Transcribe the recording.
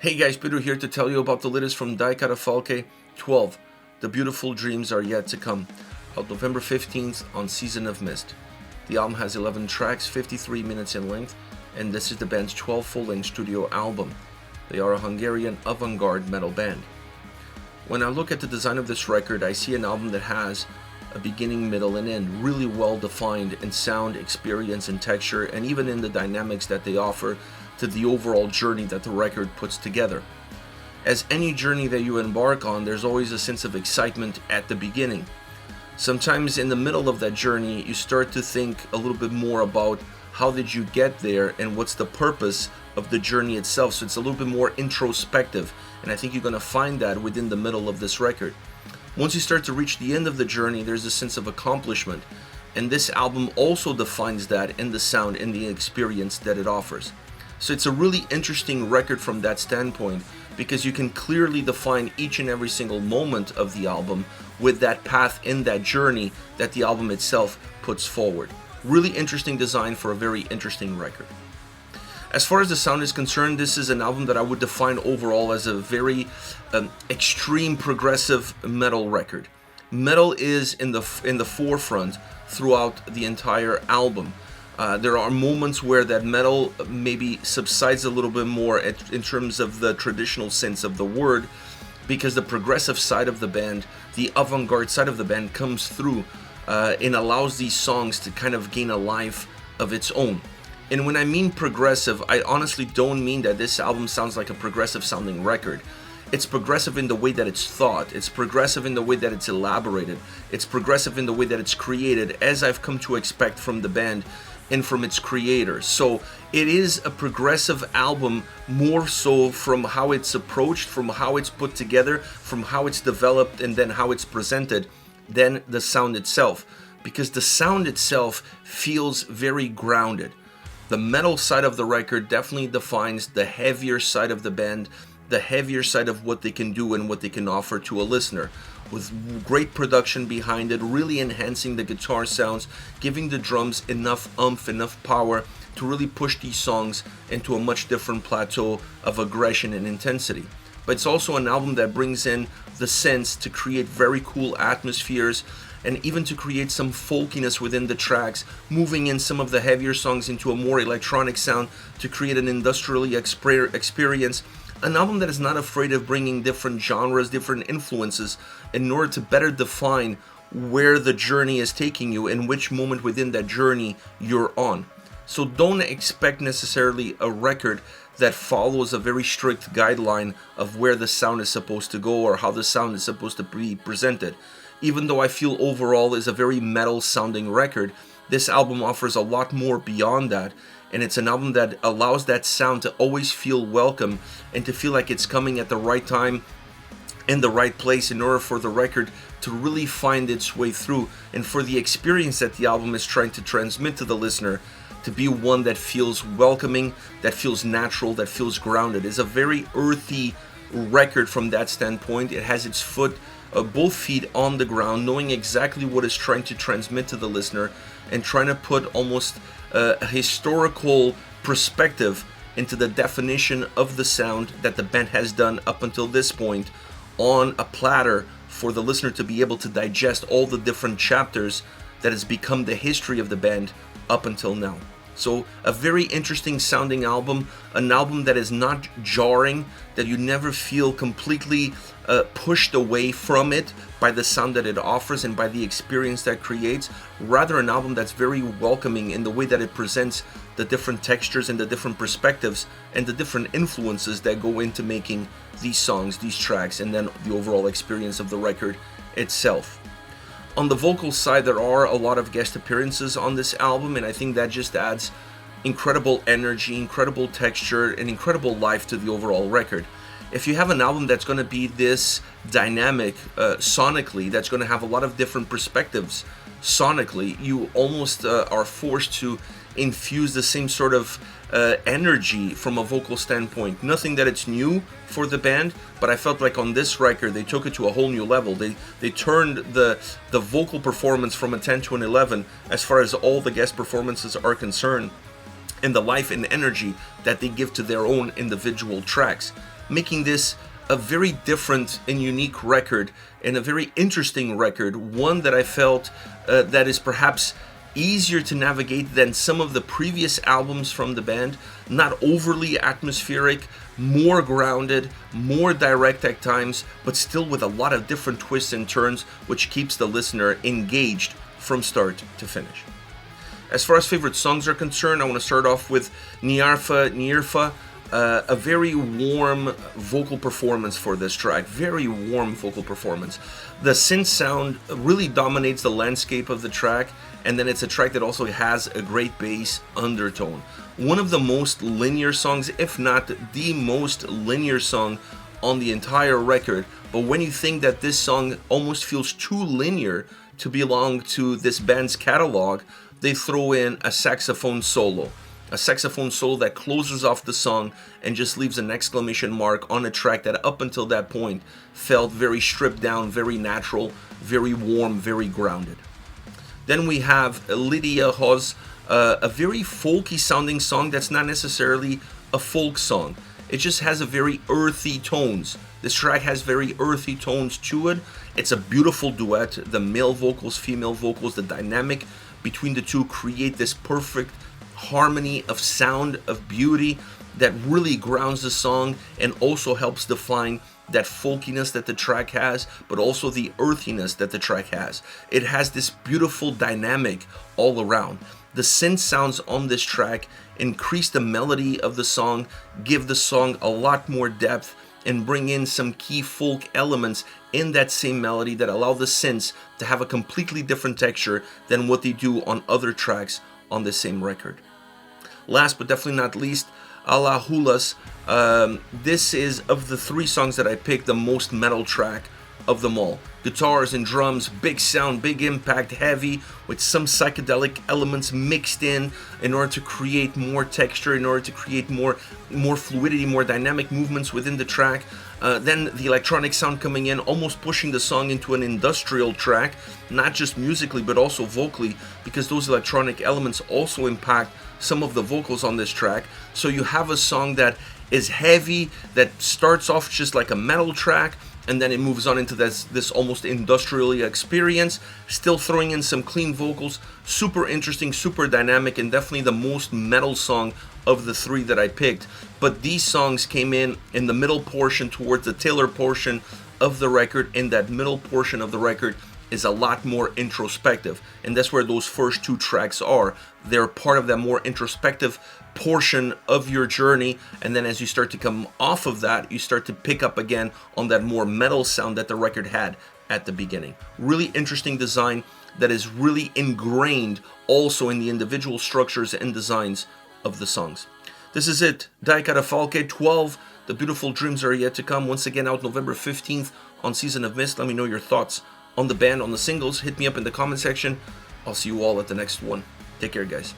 Hey guys, Peter here to tell you about the latest from Catafalque 12. The Beautiful Dreams Are Yet to Come, out November 15th on Season of Mist. The album has 11 tracks, 53 minutes in length, and this is the band's 12th full-length studio album. They are a Hungarian avant-garde metal band. When I look at the design of this record, I see an album that has a beginning, middle, and end, really well defined in sound, experience, and texture, and even in the dynamics that they offer to the overall journey that the record puts together. As any journey that you embark on, there's always a sense of excitement at the beginning. Sometimes in the middle of that journey, you start to think a little bit more about how did you get there and what's the purpose of the journey itself. So it's a little bit more introspective, and I think you're going to find that within the middle of this record. Once you start to reach the end of the journey, there's a sense of accomplishment, and this album also defines that in the sound and the experience that it offers. So it's a really interesting record from that standpoint, because you can clearly define each and every single moment of the album with that path in that journey that the album itself puts forward. Really interesting design for a very interesting record. As far as the sound is concerned, this is an album that I would define overall as a very extreme progressive metal record. Metal is in the forefront throughout the entire album. There are moments where that metal maybe subsides a little bit more in terms of the traditional sense of the word, because the progressive side of the band, the avant-garde side of the band comes through and allows these songs to kind of gain a life of its own. And when I mean progressive, I honestly don't mean that this album sounds like a progressive sounding record. It's progressive in the way that it's thought. It's progressive in the way that it's elaborated. It's progressive in the way that it's created, as I've come to expect from the band and from its creators. So it is a progressive album, more so from how it's approached, from how it's put together, from how it's developed, and then how it's presented, than the sound itself. Because the sound itself feels very grounded. The metal side of the record definitely defines the heavier side of the band, the heavier side of what they can do and what they can offer to a listener, with great production behind it, really enhancing the guitar sounds, giving the drums enough oomph, enough power to really push these songs into a much different plateau of aggression and intensity. But it's also an album that brings in the sense to create very cool atmospheres, and even to create some folkiness within the tracks, moving in some of the heavier songs into a more electronic sound to create an industrially experience. An album that is not afraid of bringing different genres, different influences, in order to better define where the journey is taking you and which moment within that journey you're on. So don't expect necessarily a record that follows a very strict guideline of where the sound is supposed to go or how the sound is supposed to be presented. Even though I feel overall is a very metal sounding record, this album offers a lot more beyond that, and it's an album that allows that sound to always feel welcome and to feel like it's coming at the right time in the right place in order for the record to really find its way through, and for the experience that the album is trying to transmit to the listener to be one that feels welcoming, that feels natural, that feels grounded. It's a very earthy record from that standpoint. It has its both feet on the ground, knowing exactly what it's trying to transmit to the listener, and trying to put almost a historical perspective into the definition of the sound that the band has done up until this point on a platter for the listener to be able to digest all the different chapters that has become the history of the band up until now. So a very interesting sounding album, an album that is not jarring, that you never feel completely pushed away from it by the sound that it offers and by the experience that creates. Rather, an album that's very welcoming in the way that it presents the different textures and the different perspectives and the different influences that go into making these songs, these tracks, and then the overall experience of the record itself. On the vocal side, there are a lot of guest appearances on this album, and I think that just adds incredible energy, incredible texture, and incredible life to the overall record. If you have an album that's going to be this dynamic sonically, that's going to have a lot of different perspectives sonically, you almost are forced to infuse the same sort of energy from a vocal standpoint. Nothing that it's new for the band, but I felt like on this record they took it to a whole new level. They turned the vocal performance from a 10 to an 11 as far as all the guest performances are concerned, and the life and energy that they give to their own individual tracks. making this a very different and unique record, and a very interesting record, one that I felt that is perhaps easier to navigate than some of the previous albums from the band. Not overly atmospheric, more grounded, more direct at times, but still with a lot of different twists and turns, which keeps the listener engaged from start to finish. As far as favorite songs are concerned, I want to start off with Nyárfa. A very warm vocal performance for this track. Very warm vocal performance. The synth sound really dominates the landscape of the track, and then it's a track that also has a great bass undertone. One of the most linear songs, if not the most linear song on the entire record, but when you think that this song almost feels too linear to belong to this band's catalog, they throw in a saxophone solo. A saxophone solo that closes off the song and just leaves an exclamation mark on a track that up until that point felt very stripped down, very natural, very warm, very grounded. Then we have Lydiához, a very folky sounding song that's not necessarily a folk song. It just has a very earthy tones. This track has very earthy tones to it. It's a beautiful duet. The male vocals, female vocals, the dynamic between the two create this perfect harmony of sound, of beauty that really grounds the song and also helps define that folkiness that the track has, but also the earthiness that the track has. It has this beautiful dynamic all around. The synth sounds on this track increase the melody of the song, give the song a lot more depth, and bring in some key folk elements in that same melody that allow the synths to have a completely different texture than what they do on other tracks on the same record. Last but definitely not least, Aláhullás. This is, of the three songs that I picked, the most metal track of them all. Guitars and drums, big sound, big impact, heavy, with some psychedelic elements mixed in order to create more texture, in order to create more fluidity, more dynamic movements within the track. Then the electronic sound coming in, almost pushing the song into an industrial track, not just musically but also vocally, because those electronic elements also impact some of the vocals on this track. So you have a song that is heavy, that starts off just like a metal track, and then it moves on into this almost industrial experience, still throwing in some clean vocals. Super interesting, super dynamic, and definitely the most metal song of the three that I picked. But these songs came in the middle portion, towards the tailor portion of the record, and that middle portion of the record is a lot more introspective, and that's where those first two tracks are. They're part of that more introspective portion of your journey, and then as you start to come off of that, you start to pick up again on that more metal sound that the record had at the beginning. Really interesting design that is really ingrained also in the individual structures and designs of the songs. This is it, Catafalque 12, The Beautiful Dreams Are Yet to Come, once again out November 15th on Season of Mist. Let me know your thoughts on the band, on the singles. Hit me up in the comment section. I'll see you all at the next one. Take care, guys.